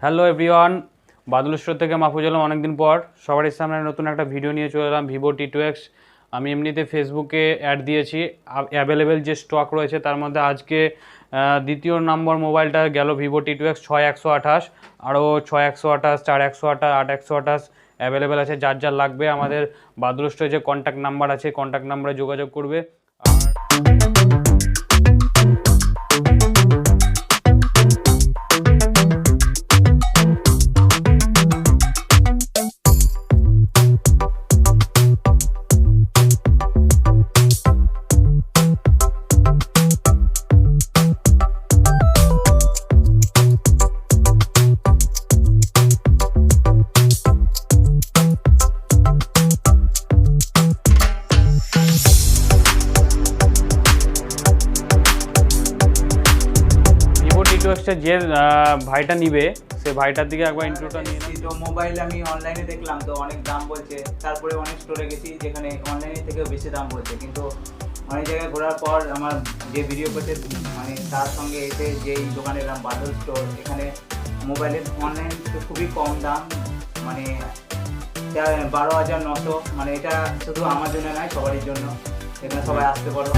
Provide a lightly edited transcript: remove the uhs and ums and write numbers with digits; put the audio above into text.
Hello everyone, বাদল store থেকে মাহফুজ আলম অনেকদিন পর সবার সামনে নতুন একটা ভিডিও নিয়ে চলে এলাম। ভিভো T2X আমি এমনিতে ফেসবুকে অ্যাড দিয়েছি, অ্যাভেলেবেল যে স্টক রয়েছে তার মধ্যে আজকে দ্বিতীয় নম্বর মোবাইলটা গেল ভিভো T2X 6128, আরও 6128, 4128, 8128 অ্যাভেলেবেল আছে। যার যার লাগবে আমাদের বাদল স্টোরে যে কন্ট্যাক্ট নাম্বার আছে কন্ট্যাক্ট নাম্বারে যোগাযোগ করবে। T2X যে ভাইটা নিবে সে ভাইটার দিকে একবার ইন্ট্রোটা নিয়ে নাও। তো মোবাইল আমি অনলাইনে দেখলাম তো অনেক দাম বলছে, তারপরে অনেক স্টোরে গেছি যেখানে অনলাইনে থেকেও বেশি দাম বলছে, কিন্তু অনেক জায়গায় ঘোরার পর আমার যে ভিডিও করছে মানে তার সঙ্গে এসে যেই দোকানে এলাম বাদল স্টোর, এখানে মোবাইলের অনলাইন খুবই কম দাম, মানে 12,900, মানে এটা শুধু আমার জন্য নয় সবারই জন্য, এখানে সবাই আসতে পারো।